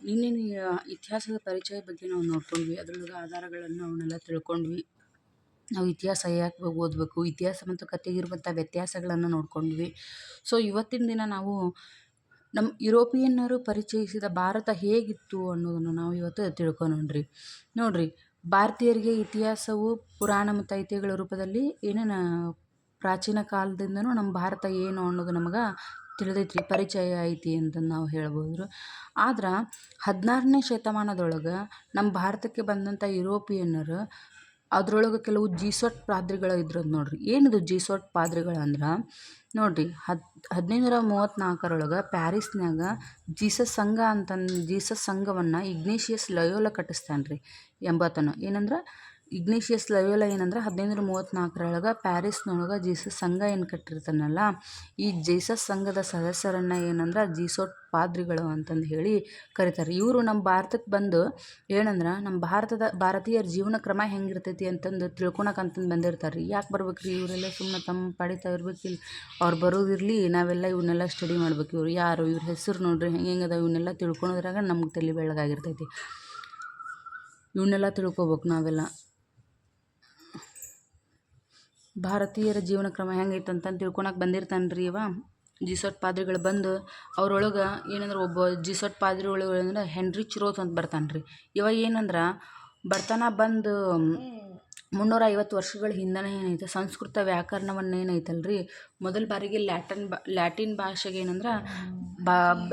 ನಿನ್ನೆ ಇತಿಹಾಸದ ಪರಿಚಯ ಬಗ್ಗೆ ನಾವು ನೋಡ್ಕೊಂಡ್ವಿ. ಅದರೊಳಗೆ ಆಧಾರಗಳನ್ನು ಅವನ್ನೆಲ್ಲ ತಿಳ್ಕೊಂಡ್ವಿ. ನಾವು ಇತಿಹಾಸ ಯಾಕೆ ಓದಬೇಕು, ಇತಿಹಾಸ ಮತ್ತು ಕಥೆಗಿರುವಂಥ ವ್ಯತ್ಯಾಸಗಳನ್ನು ನೋಡ್ಕೊಂಡ್ವಿ. ಸೊ ಇವತ್ತಿನ ದಿನ ನಾವು ನಮ್ಮ ಯುರೋಪಿಯನ್ನರು ಪರಿಚಯಿಸಿದ ಭಾರತ ಹೇಗಿತ್ತು ಅನ್ನೋದನ್ನು ನಾವು ಇವತ್ತು ತಿಳ್ಕೊಂಡ್ರಿ. ನೋಡ್ರಿ, ಭಾರತೀಯರಿಗೆ ಇತಿಹಾಸವು ಪುರಾಣ ಮತ್ತು ಐತಿಹ್ಯಗಳ ರೂಪದಲ್ಲಿ ಏನೇನು ಪ್ರಾಚೀನ ಕಾಲದಿಂದನೂ ನಮ್ಮ ಭಾರತ ಏನು ಅನ್ನೋದು ನಮಗೆ ತಿಳಿದೈತ್ರಿ, ಪರಿಚಯ ಐತಿ ಅಂತಂದು ನಾವು ಹೇಳ್ಬೋದು. ಆದ್ರೆ 16ನೇ ಶತಮಾನದೊಳಗೆ ನಮ್ಮ ಭಾರತಕ್ಕೆ ಬಂದಂಥ ಯುರೋಪಿಯನ್ನರು ಅದ್ರೊಳಗೆ ಕೆಲವು ಜೀಸಟ್ ಪಾದ್ರಿಗಳು ಇದ್ರು ನೋಡ್ರಿ. ಏನಿದು ಜೀಸಟ್ ಪಾದ್ರಿಗಳು ಅಂದ್ರೆ ನೋಡ್ರಿ, 1534 ಪ್ಯಾರಿಸ್ನಾಗ ಜೀಸಸ್ ಸಂಘವನ್ನು ಇಗ್ನೇಷಿಯಸ್ ಲಯೋಲ ಕಟ್ಟಿಸ್ತಾನ್ರಿ ಎಂಬಾತನು. ಏನಂದ್ರೆ ಇಗ್ನೇಷಿಯಸ್ ಲಯೋಲ ಏನಂದ್ರೆ 1534 ಪ್ಯಾರಿಸ್ನೊಳಗೆ ಜೀಸಸ್ ಸಂಘ ಏನು ಕಟ್ಟಿರ್ತಾನಲ್ಲ, ಈ ಜೀಸಸ್ ಸಂಘದ ಸದಸ್ಯರನ್ನು ಏನಂದ್ರೆ ಜೀಸೋಟ್ ಪಾದ್ರಿಗಳು ಅಂತಂದು ಹೇಳಿ ಕರೀತಾರೆ. ಇವರು ನಮ್ಮ ಭಾರತಕ್ಕೆ ಬಂದು ಏನಂದ್ರೆ ನಮ್ಮ ಭಾರತೀಯರ ಜೀವನ ಕ್ರಮ ಹೆಂಗಿರ್ತೈತಿ ಅಂತಂದು ತಿಳ್ಕೊಳಕಂತಂದು ಬಂದಿರ್ತಾರೆ. ಯಾಕೆ ಬರ್ಬೇಕ್ರಿ ಇವರೆಲ್ಲ? ಸುಮ್ಮನೆ ತಮ್ಮ ಪಡಿತಾ ಇರ್ಬೇಕಿಲ್ಲ, ಅವ್ರು ಬರೋದಿರಲಿ, ನಾವೆಲ್ಲ ಇವನ್ನೆಲ್ಲ ಸ್ಟಡಿ ಮಾಡ್ಬೇಕು. ಇವ್ರು ಯಾರು, ಇವ್ರ ಹೆಸರು ನೋಡ್ರಿ ಹೆಂಗೆಂಗದ, ಇವನ್ನೆಲ್ಲ ತಿಳ್ಕೊಳೋದ್ರಾಗ ನಮ್ಗೆ ತಲೆ ಬೆಳಗಾಗಿರ್ತೈತಿ. ಇವನ್ನೆಲ್ಲ ತಿಳ್ಕೊಬೇಕು ನಾವೆಲ್ಲ. ಭಾರತೀಯರ ಜೀವನ ಕ್ರಮ ಹೆಂಗೈತೆ ಅಂತಂದು ತಿಳ್ಕೊಳಕ್ಕೆ ಬಂದಿರ್ತಾನ್ರಿ ಇವ ಜೀಸಟ್ ಪಾದ್ರಿಗಳು. ಬಂದು ಅವ್ರೊಳಗೆ ಏನಂದ್ರೆ ಒಬ್ಬ ಜೀಸಟ್ ಪಾದ್ರಿ ಒಳಗೆ ಅಂದ್ರೆ ಹೆನ್ರಿ ಚಿರೋತ್ ಅಂತ ಬರ್ತಾನ್ರಿ. ಇವ ಏನಂದ್ರೆ ಬಂದು 350 ವರ್ಷಗಳ ಹಿಂದನೇ ಏನೈತೆ ಸಂಸ್ಕೃತ ವ್ಯಾಕರಣವನ್ನು ಏನೈತಲ್ರಿ ಮೊದಲ ಬಾರಿಗೆ ಲ್ಯಾಟಿನ್ ಭಾಷೆಗೆ ಏನಂದ್ರೆ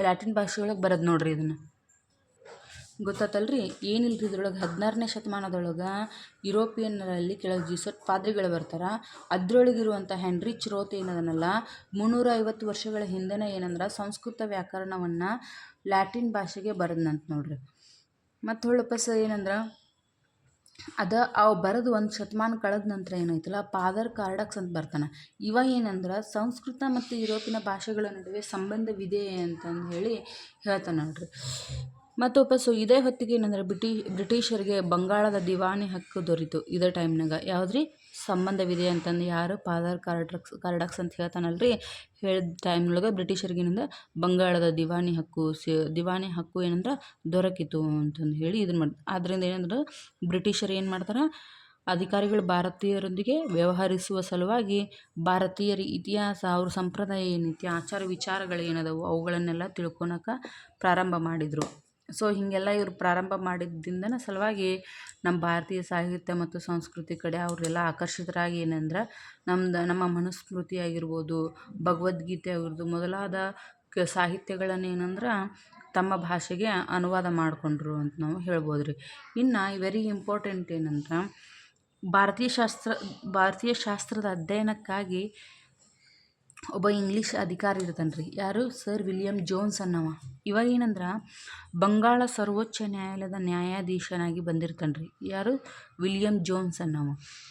ಲ್ಯಾಟಿನ್ ಭಾಷೆ ಒಳಗೆ ಬರೋದು ನೋಡ್ರಿ. ಇದನ್ನು ಗೊತ್ತಾತಲ್ರಿ? ಏನಿಲ್ರಿ ಇದ್ರೊಳಗೆ 16ನೇ ಶತಮಾನದೊಳಗೆ ಯುರೋಪಿಯನ್ನರಲ್ಲಿ ಕೆಲವು ಜೀಸಟ್ ಪಾದ್ರಿಗಳು ಬರ್ತಾರೆ. ಅದರೊಳಗಿರುವಂಥ ಹೆನ್ರಿ ಚಿರೋತ್ ಏನದನಲ್ಲ 350 ವರ್ಷಗಳ ಹಿಂದೆನೇ ಏನಂದ್ರೆ ಸಂಸ್ಕೃತ ವ್ಯಾಕರಣವನ್ನು ಲ್ಯಾಟಿನ್ ಭಾಷೆಗೆ ಬರೆದ್ನಂತ ನೋಡ್ರಿ. ಮತ್ತು ಹೊಳ್ಳಪಸ ಏನಂದ್ರೆ ಅವು ಬರೆದು ಒಂದು ಶತಮಾನ ಕಳೆದ ನಂತರ ಏನೈತಲ್ಲ ಫಾದರ್ ಕಾರ್ಡಕ್ಸ್ ಅಂತ ಬರ್ತಾನೆ. ಇವ ಏನಂದ್ರೆ ಸಂಸ್ಕೃತ ಮತ್ತು ಯುರೋಪಿನ ಭಾಷೆಗಳ ನಡುವೆ ಸಂಬಂಧವಿದೆ ಅಂತಂದು ಹೇಳಿ ಹೇಳ್ತಾನೆ ನೋಡ್ರಿ. ಮತ್ತು ವಾಪಸ್ಸು ಇದೇ ಹೊತ್ತಿಗೆ ಏನಂದ್ರೆ ಬ್ರಿಟಿಷರಿಗೆ ಬಂಗಾಳದ ದಿವಾನಿ ಹಕ್ಕು ದೊರೀತು. ಇದೇ ಟೈಮ್ನಾಗ ಯಾವುದ್ರಿ ಸಂಬಂಧವಿದೆ ಅಂತಂದು ಯಾರು ಫಾದರ್ ಕಾರ್ಡಕ್ಸ್ ಅಂತ ಹೇಳ್ತಾನಲ್ರಿ, ಹೇಳಿದ ಟೈಮ್ನೊಳಗೆ ಬ್ರಿಟಿಷರಿಗೆ ಏನಂದ್ರೆ ಬಂಗಾಳದ ದಿವಾನಿ ಹಕ್ಕು ಏನಂದ್ರೆ ದೊರಕಿತು ಅಂತಂದು ಹೇಳಿ ಇದನ್ನು ಮಾಡಿ. ಆದ್ದರಿಂದ ಏನಂದ್ರೆ ಬ್ರಿಟಿಷರು ಏನು ಮಾಡ್ತಾರೆ, ಅಧಿಕಾರಿಗಳು ಭಾರತೀಯರೊಂದಿಗೆ ವ್ಯವಹರಿಸುವ ಸಲುವಾಗಿ ಭಾರತೀಯರ ಇತಿಹಾಸ, ಅವ್ರ ಸಂಪ್ರದಾಯ ಏನೈತಿ, ಆಚಾರ ವಿಚಾರಗಳು ಏನದವು ಅವುಗಳನ್ನೆಲ್ಲ ತಿಳ್ಕೊಳಕ್ಕೆ ಪ್ರಾರಂಭ ಮಾಡಿದರು. ಸೊ ಹೀಗೆಲ್ಲ ಇವರು ಪ್ರಾರಂಭ ಮಾಡಿದ್ದಿಂದನೇ ಸಲುವಾಗಿ ನಮ್ಮ ಭಾರತೀಯ ಸಾಹಿತ್ಯ ಮತ್ತು ಸಂಸ್ಕೃತಿ ಕಡೆ ಅವರೆಲ್ಲ ಆಕರ್ಷಿತರಾಗಿ ಏನಂದ್ರೆ ನಮ್ಮ ಮನುಸ್ಮೃತಿ ಆಗಿರ್ಬೋದು, ಭಗವದ್ಗೀತೆ ಆಗಿರ್ಬೋದು ಮೊದಲಾದ ಸಾಹಿತ್ಯಗಳನ್ನು ಏನಂದ್ರೆ ತಮ್ಮ ಭಾಷೆಗೆ ಅನುವಾದ ಮಾಡಿಕೊಂಡ್ರು ಅಂತ ನಾವು ಹೇಳ್ಬೋದು ರೀ. ಇನ್ನು ವೆರಿ ಇಂಪಾರ್ಟೆಂಟ್ ಏನಂದ್ರೆ ಭಾರತೀಯ ಶಾಸ್ತ್ರದ ಅಧ್ಯಯನಕ್ಕಾಗಿ ಒಬ್ಬ ಇಂಗ್ಲೀಷ್ ಅಧಿಕಾರಿ ಇರ್ತಾನೆ ರೀ. ಯಾರು? ಸರ್ ವಿಲಿಯಂ ಜೋನ್ಸ್ ಅನ್ನವ. ಇವ ಏನಂದ್ರೆ ಬಂಗಾಳ ಸರ್ವೋಚ್ಚ ನ್ಯಾಯಾಲಯದ ನ್ಯಾಯಾಧೀಶನಾಗಿ ಬಂದಿರ್ತಾನೆ ರೀ. ಯಾರು? ವಿಲಿಯಂ ಜೋನ್ಸ್ ಅನ್ನವ.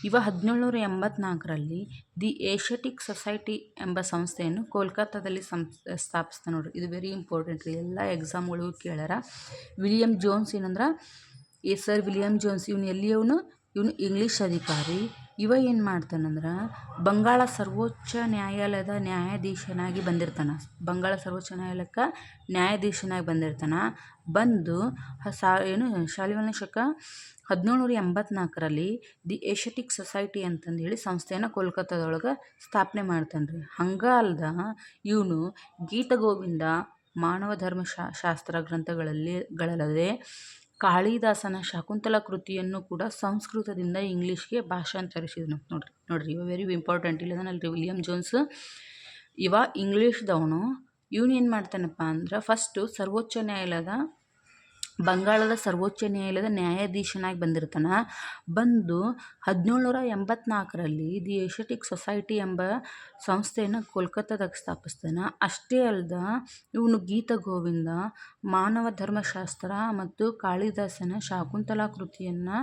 ಇವ 1784 ದಿ ಏಷ್ಯಾಟಿಕ್ ಸೊಸೈಟಿ ಎಂಬ ಸಂಸ್ಥೆಯನ್ನು ಕೋಲ್ಕತ್ತಾದಲ್ಲಿ ಸ್ಥಾಪಿಸ್ತಾನೆ ನೋಡ್ರಿ. ಇದು ವೆರಿ ಇಂಪಾರ್ಟೆಂಟ್ ರೀ, ಎಲ್ಲ ಎಕ್ಸಾಮ್ಗಳಿಗೂ ಕೇಳ್ಯಾರ. ವಿಲಿಯಂ ಜೋನ್ಸ್ ಏನಂದ್ರೆ ಸರ್ ವಿಲಿಯಂ ಜೋನ್ಸ್ ಇವನು ಇಂಗ್ಲೀಷ್ ಅಧಿಕಾರಿ. ಇವ ಏನು ಮಾಡ್ತಾನಂದ್ರೆ ಬಂಗಾಳ ಸರ್ವೋಚ್ಚ ನ್ಯಾಯಾಲಯದ ನ್ಯಾಯಾಧೀಶನಾಗಿ ಬಂದಿರ್ತಾನೆ. ಬಂಗಾಳ ಸರ್ವೋಚ್ಚ ನ್ಯಾಯಾಲಯಕ್ಕೆ ನ್ಯಾಯಾಧೀಶನಾಗಿ ಬಂದಿರ್ತಾನೆ. ಬಂದು ಶಾಲಿವಾಹನ ಶಕ 1784 ದಿ ಏಷ್ಯಾಟಿಕ್ ಸೊಸೈಟಿ ಅಂತಂದೇಳಿ ಸಂಸ್ಥೆಯನ್ನು ಕೋಲ್ಕತ್ತಾದೊಳಗೆ ಸ್ಥಾಪನೆ ಮಾಡ್ತಾನೆ ರೀ. ಹಂಗೆ ಅಲ್ದ ಇವನು ಗೀತಗೋವಿಂದ, ಮಾನವ ಧರ್ಮ ಶಾಸ್ತ್ರ ಗ್ರಂಥಗಳಲ್ಲದೆ ಕಾಳಿದಾಸನ ಶಾಕುಂತಲ ಕೃತಿಯನ್ನು ಕೂಡ ಸಂಸ್ಕೃತದಿಂದ ಇಂಗ್ಲೀಷ್ಗೆ ಭಾಷಾಂತರಿಸಿದ್ನು ನೋಡ್ರಿ. ಇವ ವೆರಿ ಇಂಪಾರ್ಟೆಂಟ್. ಇಲ್ಲದನಲ್ರಿ ವಿಲಿಯಂ ಜೋನ್ಸ್, ಇವ ಇಂಗ್ಲೀಷ್ದವನು. ಇವನು ಏನು ಮಾಡ್ತಾನಪ್ಪ ಅಂದ್ರೆ ಫಸ್ಟು ಬಂಗಾಳದ ಸರ್ವೋಚ್ಚ ನ್ಯಾಯಾಲಯದ ನ್ಯಾಯಾಧೀಶನಾಗಿ ಬಂದಿರ್ತಾನೆ. ಬಂದು 1784 ದಿ ಏಷ್ಯಾಟಿಕ್ ಸೊಸೈಟಿ ಎಂಬ ಸಂಸ್ಥೆಯನ್ನು ಕೋಲ್ಕತ್ತಾದಾಗ ಸ್ಥಾಪಿಸ್ತಾನೆ. ಅಷ್ಟೇ ಅಲ್ದ ಇವನು ಗೀತಗೋವಿಂದ, ಮಾನವ ಧರ್ಮಶಾಸ್ತ್ರ ಮತ್ತು ಕಾಳಿದಾಸನ ಶಾಕುಂತಲಾ ಕೃತಿಯನ್ನು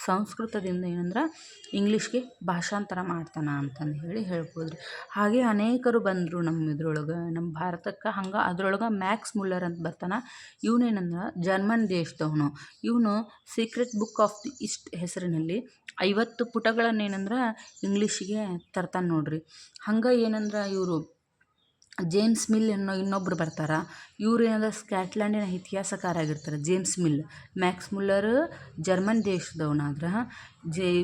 ಸಂಸ್ಕೃತದಿಂದ ಏನಂದ್ರೆ ಇಂಗ್ಲೀಷ್ಗೆ ಭಾಷಾಂತರ ಮಾಡ್ತಾನೆ ಅಂತಂದು ಹೇಳ್ಬೋದು ರೀ. ಹಾಗೆ ಅನೇಕರು ಬಂದರು ನಮ್ಮ ಭಾರತಕ್ಕೆ. ಹಂಗೆ ಅದ್ರೊಳಗೆ ಮ್ಯಾಕ್ಸ್ ಮುಲ್ಲರ್ ಅಂತ ಬರ್ತಾನೆ. ಇವನೇನಂದ್ರೆ ಜರ್ಮನ್ ದೇಶದವನು. ಇವನು secret book of the East ಹೆಸರಿನಲ್ಲಿ 50 ಪುಟಗಳನ್ನೇನಂದ್ರೆ ಇಂಗ್ಲೀಷಿಗೆ ತರ್ತಾನೆ ನೋಡ್ರಿ. ಹಂಗೆ ಏನಂದ್ರೆ ಇವರು ಜೇಮ್ಸ್ ಮಿಲ್ ಅನ್ನೋ ಇನ್ನೊಬ್ಬರು ಬರ್ತಾರೆ. ಇವ್ರು ಏನಂದ್ರೆ ಸ್ಕಾಟ್ಲ್ಯಾಂಡಿನ ಇತಿಹಾಸಕಾರ ಆಗಿರ್ತಾರೆ James Mill. Max Muller German ದೇಶದವನಾದ್ರೆ,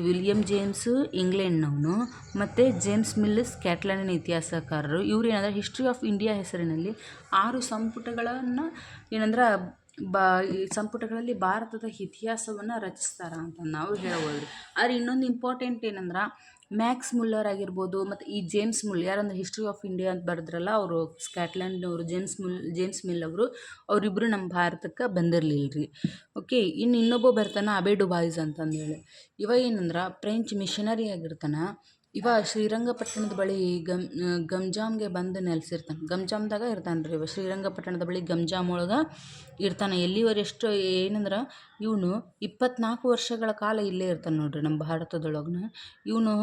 ವಿಲಿಯಮ್ ಜೇಮ್ಸ್ ಇಂಗ್ಲೆಂಡ್ನವನು, ಮತ್ತು ಜೇಮ್ಸ್ ಮಿಲ್ ಸ್ಕಾಟ್ಲ್ಯಾಂಡಿನ ಇತಿಹಾಸಕಾರರು. ಇವ್ರು ಏನಂದ್ರೆ ಹಿಸ್ಟ್ರಿ ಆಫ್ ಇಂಡಿಯಾ ಹೆಸರಿನಲ್ಲಿ 6 ಸಂಪುಟಗಳನ್ನು ಏನಂದ್ರೆ ಈ ಸಂಪುಟಗಳಲ್ಲಿ ಭಾರತದ ಇತಿಹಾಸವನ್ನು ರಚಿಸ್ತಾರೆ ಅಂತ ನಾವು ಹೇಳ್ಬೋದು. ಆದರೆ ಇನ್ನೊಂದು ಇಂಪಾರ್ಟೆಂಟ್ ಏನಂದ್ರೆ ಮ್ಯಾಕ್ಸ್ ಮುಲ್ಲರ್ ಆಗಿರ್ಬೋದು ಮತ್ತು ಈ ಜೇಮ್ಸ್ ಮುಲ್ ಯಾರಂದ್ರೆ ಹಿಸ್ಟ್ರಿ ಆಫ್ ಇಂಡಿಯಾ ಅಂತ ಬರೆದ್ರಲ್ಲ ಅವರು ಸ್ಕಾಟ್ಲ್ಯಾಂಡ್ನವರು ಜೇಮ್ಸ್ ಮಿಲ್ ಅವರು, ಅವರಿಬ್ಬರು ನಮ್ಮ ಭಾರತಕ್ಕೆ ಬಂದಿರಲಿಲ್ಲ ರೀ. ಓಕೆ, ಇನ್ನೊಬ್ಬ ಬರ್ತಾನೆ ಅಬೆ ಡುಬಾಯಿಸ್ ಅಂತಂದೇಳಿ. ಇವ ಏನಂದ್ರೆ ಫ್ರೆಂಚ್ ಮಿಷನರಿ ಆಗಿರ್ತಾನೆ. ಇವ ಶ್ರೀರಂಗಪಟ್ಟಣದ ಬಳಿ ಗಂಜಾಮ್ಗೆ ಬಂದು ನೆಲೆಸಿರ್ತಾನೆ. ಗಂಜಾಮ್ದಾಗ ಇರ್ತಾನೆ ರೀ ಇವ. ಶ್ರೀರಂಗಪಟ್ಟಣದ ಬಳಿ ಗಂಜಾಮ್ ಒಳಗೆ ಇರ್ತಾನೆ. ಎಲ್ಲಿವರೆಷ್ಟು ಏನಂದ್ರೆ ಇವನು 24 ವರ್ಷಗಳ ಕಾಲ ಇಲ್ಲೇ ಇರ್ತಾನೆ ನೋಡ್ರಿ ನಮ್ಮ ಭಾರತದೊಳಗೆ. ಇವನು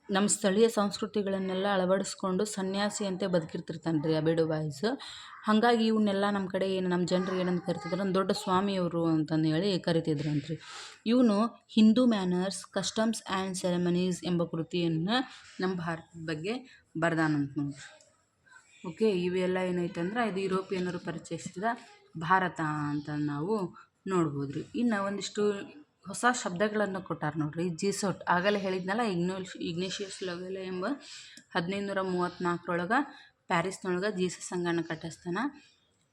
ನಮ್ಮ ಸ್ಥಳೀಯ ಸಂಸ್ಕೃತಿಗಳನ್ನೆಲ್ಲ ಅಳವಡಿಸ್ಕೊಂಡು ಸನ್ಯಾಸಿಯಂತೆ ಬದುಕಿರ್ತಿರ್ತಾನೆ ರೀ ಅಬೆ ಡುಬಾಯಿಸ್. ಹಾಗಾಗಿ ಇವನ್ನೆಲ್ಲ ನಮ್ಮ ಕಡೆ ನಮ್ಮ ಜನರು ಏನಂತ ಕರಿತಿದ್ರು, ದೊಡ್ಡ ಸ್ವಾಮಿಯವರು ಅಂತಂದು ಹೇಳಿ ಕರಿತಿದ್ರಂತ್ರಿ. ಇವನು Hindu manners, customs and ceremonies ಎಂಬ ಕೃತಿಯನ್ನು ನಮ್ಮ ಭಾರತದ ಬಗ್ಗೆ ಬರ್ದಾನಂತ ನೋಡ್ರಿ. ಓಕೆ, ಇವೆಲ್ಲ ಏನೈತೆ ಅಂದ್ರೆ ಇದು ಯುರೋಪಿಯನ್ನರು ಪರಿಚಯಿಸಿದ ಭಾರತ ಅಂತ ನಾವು ನೋಡ್ಬೋದು ರೀ. ಇನ್ನು ಒಂದಿಷ್ಟು ಹೊಸ ಶಬ್ದಗಳನ್ನು ಕೊಟ್ಟಾರ ನೋಡ್ರಿ. ಜಿಸೋಟ್ ಆಗಲೇ ಹೇಳಿದ್ನಲ್ಲ, ಇಗ್ನೇಷಿಯಸ್ ಲೊಯೋಲಾ ಎಂಬ 1534 ಪ್ಯಾರಿಸ್ನೊಳಗೆ ಜೀಸಸ್ ಸಂಘನ ಕಟ್ಟಿಸ್ತಾನೆ.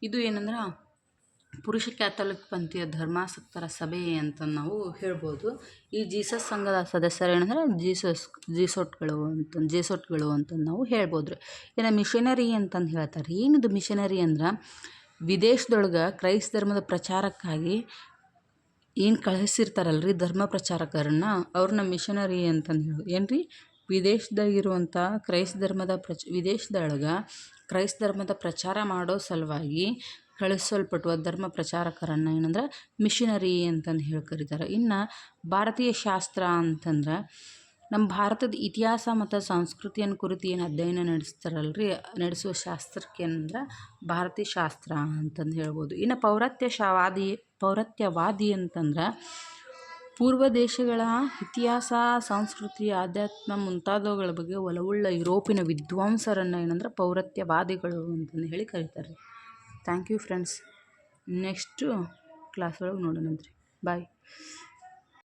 ಇದು ಏನಂದ್ರೆ ಪುರುಷ ಕ್ಯಾಥೋಲಿಕ್ ಪಂಥೀಯ ಧರ್ಮಾಸಕ್ತರ ಸಭೆ ಅಂತ ನಾವು ಹೇಳ್ಬೋದು. ಈ ಜೀಸಸ್ ಸಂಘದ ಸದಸ್ಯರು ಏನಂದ್ರೆ ಜೇಸೋಟ್ಗಳು ಅಂತ ನಾವು ಹೇಳ್ಬೋದು ರೀ. ಇನ್ನು ಮಿಷನರಿ ಅಂತಂದು ಹೇಳ್ತಾರೆ. ಏನಿದು ಮಿಷನರಿ ಅಂದ್ರೆ ವಿದೇಶದೊಳಗೆ ಕ್ರೈಸ್ತ ಧರ್ಮದ ಪ್ರಚಾರಕ್ಕಾಗಿ ಏನು ಕಳಿಸಿರ್ತಾರಲ್ರಿ ಧರ್ಮ ಪ್ರಚಾರಕರನ್ನ, ಅವ್ರನ್ನ ಮಿಷನರಿ ಅಂತಂದು ಹೇಳಿ. ಏನು ರೀ, ವಿದೇಶದಾಗಿರುವಂಥ ವಿದೇಶದೊಳಗೆ ಕ್ರೈಸ್ತ ಧರ್ಮದ ಪ್ರಚಾರ ಮಾಡೋ ಸಲುವಾಗಿ ಕಳಿಸಲ್ಪಟ್ಟುವ ಧರ್ಮ ಪ್ರಚಾರಕರನ್ನು ಏನಂದ್ರೆ ಮಿಷನರಿ ಅಂತಂದು ಹೇಳಿ ಕರೀತಾರೆ. ಇನ್ನು ಭಾರತೀಯ ಶಾಸ್ತ್ರ ಅಂತಂದ್ರೆ ನಮ್ಮ ಭಾರತದ ಇತಿಹಾಸ ಮತ್ತು ಸಂಸ್ಕೃತಿಯನ್ನು ಕುರಿತು ಏನು ಅಧ್ಯಯನ ನಡೆಸ್ತಾರಲ್ರಿ, ನಡೆಸುವ ಶಾಸ್ತ್ರಕ್ಕೆ ಏನಂದ್ರೆ ಭಾರತೀಯ ಶಾಸ್ತ್ರ ಅಂತಂದು ಹೇಳ್ಬೋದು. ಇನ್ನು ಪೌರತ್ಯವಾದಿ ಅಂತಂದ್ರೆ ಪೂರ್ವ ದೇಶಗಳ ಇತಿಹಾಸ, ಸಂಸ್ಕೃತಿ, ಆಧ್ಯಾತ್ಮ ಮುಂತಾದವುಗಳ ಬಗ್ಗೆ ಒಲವುಳ್ಳ ಯುರೋಪಿನ ವಿದ್ವಾಂಸರನ್ನು ಏನಂದ್ರೆ ಪೌರತ್ಯವಾದಿಗಳು ಅಂತಂದು ಹೇಳಿ ಕರೀತಾರೆ. Thank you friends. Next class ಒಳಗೆ ನೋಡೋಣಂತ್ರಿ. ಬಾಯ್.